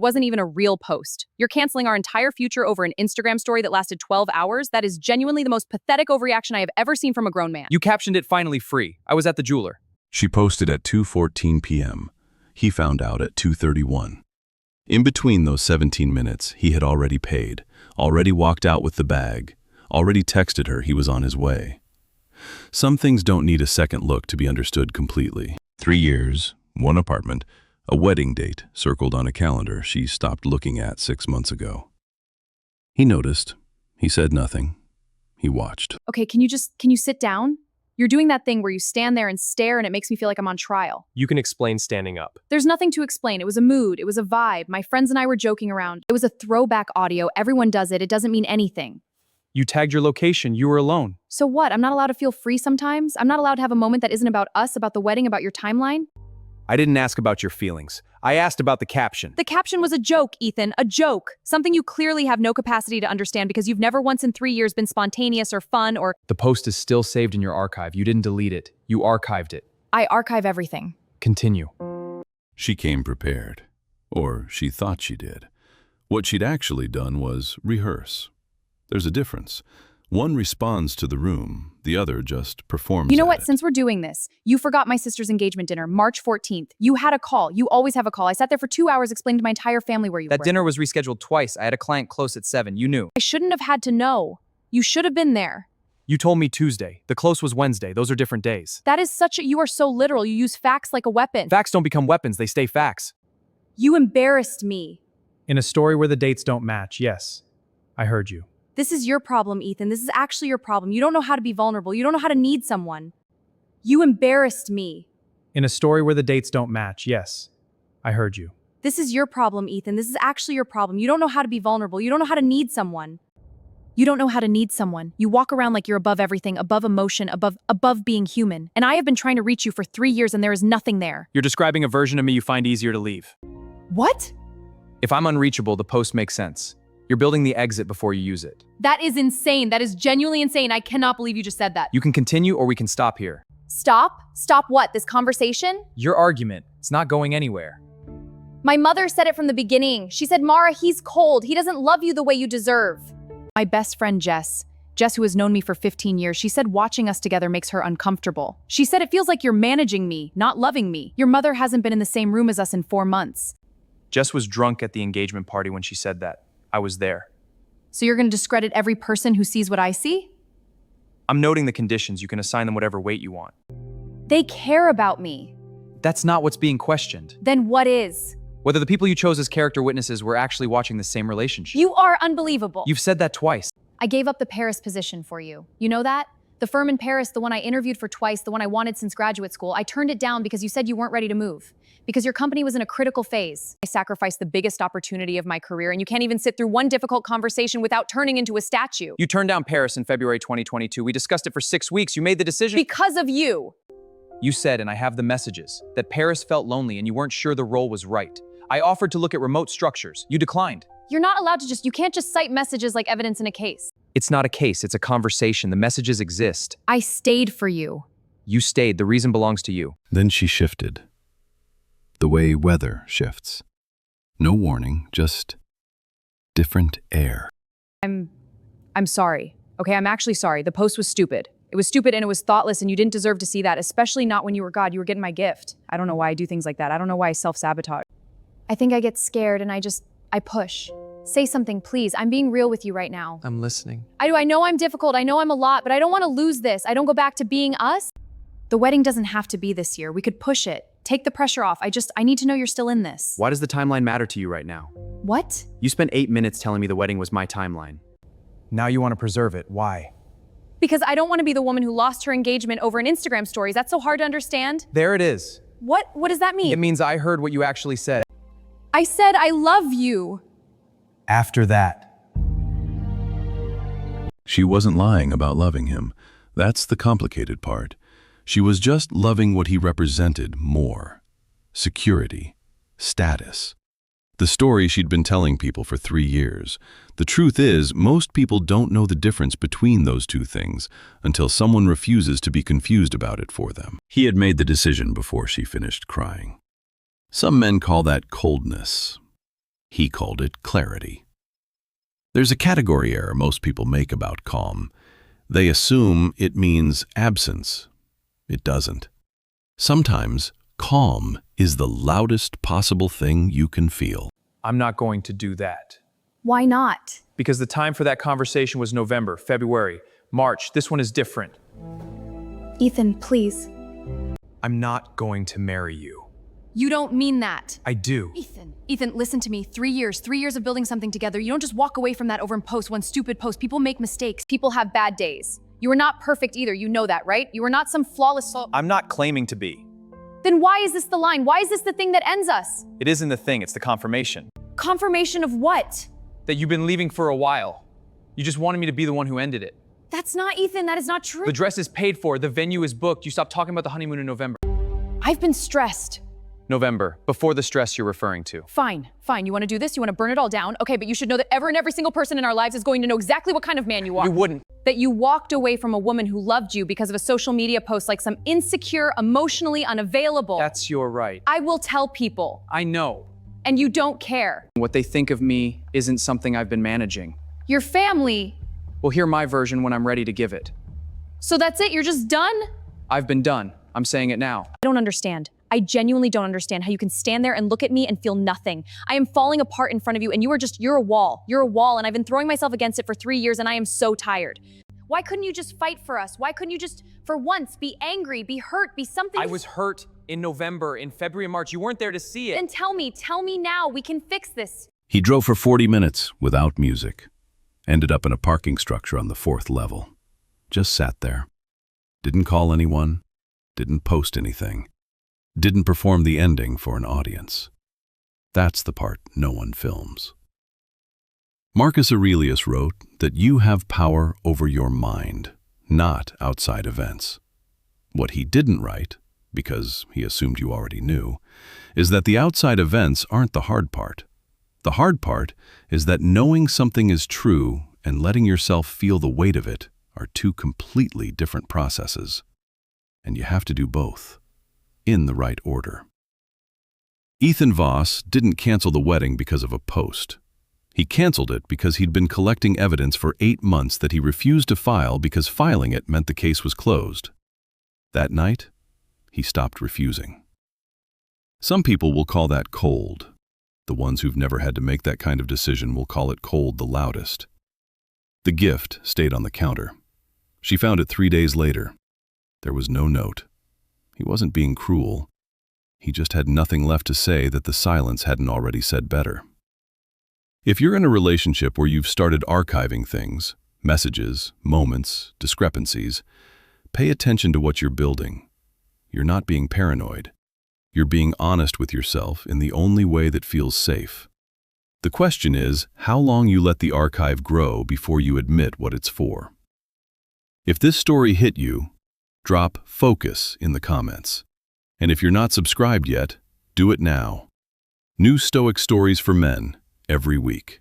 wasn't even a real post. You're canceling our entire future over an Instagram story that lasted 12 hours? That is genuinely the most pathetic overreaction I have ever seen from a grown man. You captioned it finally free. I was at the jeweler. She posted at 2:14 p.m. He found out at 2:31. In between those 17 minutes, he had already paid, already walked out with the bag, already texted her he was on his way. Some things don't need a second look to be understood completely. 3 years, one apartment, a wedding date circled on a calendar she stopped looking at 6 months ago. He noticed. He said nothing. He watched. Okay, can you sit down? You're doing that thing where you stand there and stare and it makes me feel like I'm on trial. You can explain standing up. There's nothing to explain. It was a mood. It was a vibe. My friends and I were joking around. It was a throwback audio. Everyone does it. It doesn't mean anything. You tagged your location. You were alone. So what? I'm not allowed to feel free sometimes? I'm not allowed to have a moment that isn't about us, about the wedding, about your timeline? I didn't ask about your feelings. I asked about the caption. The caption was a joke, Ethan, a joke. Something you clearly have no capacity to understand because you've never once in 3 years been spontaneous or fun or— The post is still saved in your archive. You didn't delete it. You archived it. I archive everything. Continue. She came prepared. Or she thought she did. What she'd actually done was rehearse. There's a difference. One responds to the room, the other just performs. You know what? Since we're doing this, you forgot my sister's engagement dinner, March 14th. You had a call. You always have a call. I sat there for 2 hours explaining to my entire family where you were. That dinner was rescheduled twice. I had a client close at 7. You knew. I shouldn't have had to know. You should have been there. You told me Tuesday. The close was Wednesday. Those are different days. That is you are so literal. You use facts like a weapon. Facts don't become weapons. They stay facts. You embarrassed me. In a story where the dates don't match, yes. I heard you. This is your problem, Ethan. This is actually your problem. You don't know how to be vulnerable. You don't know how to need someone. You embarrassed me. In a story where the dates don't match, yes. I heard you. This is your problem, Ethan. This is actually your problem. You don't know how to be vulnerable. You don't know how to need someone. You don't know how to need someone. You walk around like you're above everything, above emotion, above being human. And I have been trying to reach you for 3 years and there is nothing there. You're describing a version of me you find easier to leave. What? If I'm unreachable, the post makes sense. You're building the exit before you use it. That is insane. That is genuinely insane. I cannot believe you just said that. You can continue or we can stop here. Stop? Stop what? This conversation? Your argument. It's not going anywhere. My mother said it from the beginning. She said, Mara, he's cold. He doesn't love you the way you deserve. My best friend, Jess, who has known me for 15 years, she said watching us together makes her uncomfortable. She said it feels like you're managing me, not loving me. Your mother hasn't been in the same room as us in 4 months. Jess was drunk at the engagement party when she said that. I was there. So you're going to discredit every person who sees what I see? I'm noting the conditions. You can assign them whatever weight you want. They care about me. That's not what's being questioned. Then what is? Whether the people you chose as character witnesses were actually watching the same relationship. You are unbelievable. You've said that twice. I gave up the Paris position for you. You know that? The firm in Paris, the one I interviewed for twice, the one I wanted since graduate school, I turned it down because you said you weren't ready to move. Because your company was in a critical phase. I sacrificed the biggest opportunity of my career, and you can't even sit through one difficult conversation without turning into a statue. You turned down Paris in February 2022. We discussed it for 6 weeks. You made the decision. Because of you. You said, and I have the messages, that Paris felt lonely and you weren't sure the role was right. I offered to look at remote structures. You declined. You're not allowed to you can't just cite messages like evidence in a case. It's not a case, it's a conversation. The messages exist. I stayed for you. You stayed. The reason belongs to you. Then she shifted. The way weather shifts. No warning, just different air. I'm sorry. Okay, I'm actually sorry. The post was stupid. It was stupid and it was thoughtless and you didn't deserve to see that, especially not when you were God. You were getting my gift. I don't know why I do things like that. I don't know why I self-sabotage. I think I get scared and I push. Say something, please. I'm being real with you right now. I'm listening. I know I'm difficult. I know I'm a lot, but I don't want to lose this. I don't go back to being us. The wedding doesn't have to be this year. We could push it. Take the pressure off. I need to know you're still in this. Why does the timeline matter to you right now? What? You spent 8 minutes telling me the wedding was my timeline. Now you want to preserve it. Why? Because I don't want to be the woman who lost her engagement over an Instagram story. Is that so hard to understand? There it is. What does that mean? It means I heard what you actually said. I said I love you. After that. She wasn't lying about loving him. That's the complicated part. She was just loving what he represented more. Security. Status. The story she'd been telling people for 3 years. The truth is, most people don't know the difference between those two things until someone refuses to be confused about it for them. He had made the decision before she finished crying. Some men call that coldness. He called it clarity. There's a category error most people make about calm. They assume it means absence. It doesn't. Sometimes, calm is the loudest possible thing you can feel. I'm not going to do that. Why not? Because the time for that conversation was November, February, March. This one is different. Ethan, please. I'm not going to marry you. You don't mean that. I do. Ethan, listen to me. 3 years of building something together. You don't just walk away from that over and post one stupid post. People make mistakes. People have bad days. You are not perfect either. You know that, right? You are not some flawless soul. I'm not claiming to be. Then why is this the line? Why is this the thing that ends us? It isn't the thing, it's the confirmation. Confirmation of what? That you've been leaving for a while. You just wanted me to be the one who ended it. That's not Ethan. That is not true. The dress is paid for, the venue is booked. You stopped talking about the honeymoon in November. I've been stressed. November, before the stress you're referring to. Fine. You want to do this? You want to burn it all down? Okay, but you should know that every single person in our lives is going to know exactly what kind of man you are. You wouldn't. That you walked away from a woman who loved you because of a social media post like some insecure, emotionally unavailable. That's your right. I will tell people. I know. And you don't care. What they think of me isn't something I've been managing. Your family. Well, hear my version when I'm ready to give it. So that's it? You're just done? I've been done. I'm saying it now. I don't understand. I genuinely don't understand how you can stand there and look at me and feel nothing. I am falling apart in front of you and you're a wall. You're a wall and I've been throwing myself against it for 3 years and I am so tired. Why couldn't you just fight for us? Why couldn't you just, for once, be angry, be hurt, be something? I was hurt in November, in February and March. You weren't there to see it. Then tell me now. We can fix this. He drove for 40 minutes without music. Ended up in a parking structure on the 4th level. Just sat there. Didn't call anyone. Didn't post anything. Didn't perform the ending for an audience. That's the part no one films. Marcus Aurelius wrote that you have power over your mind, not outside events. What he didn't write, because he assumed you already knew, is that the outside events aren't the hard part. The hard part is that knowing something is true and letting yourself feel the weight of it are two completely different processes. And you have to do both, in the right order. Ethan Voss didn't cancel the wedding because of a post. He canceled it because he'd been collecting evidence for 8 months that he refused to file because filing it meant the case was closed. That night, he stopped refusing. Some people will call that cold. The ones who've never had to make that kind of decision will call it cold the loudest. The gift stayed on the counter. She found it 3 days later. There was no note. He wasn't being cruel. He just had nothing left to say that the silence hadn't already said better. If you're in a relationship where you've started archiving things, messages, moments, discrepancies, pay attention to what you're building. You're not being paranoid. You're being honest with yourself in the only way that feels safe. The question is how long you let the archive grow before you admit what it's for. If this story hit you, drop focus in the comments. And if you're not subscribed yet, do it now. New Stoic stories for men every week.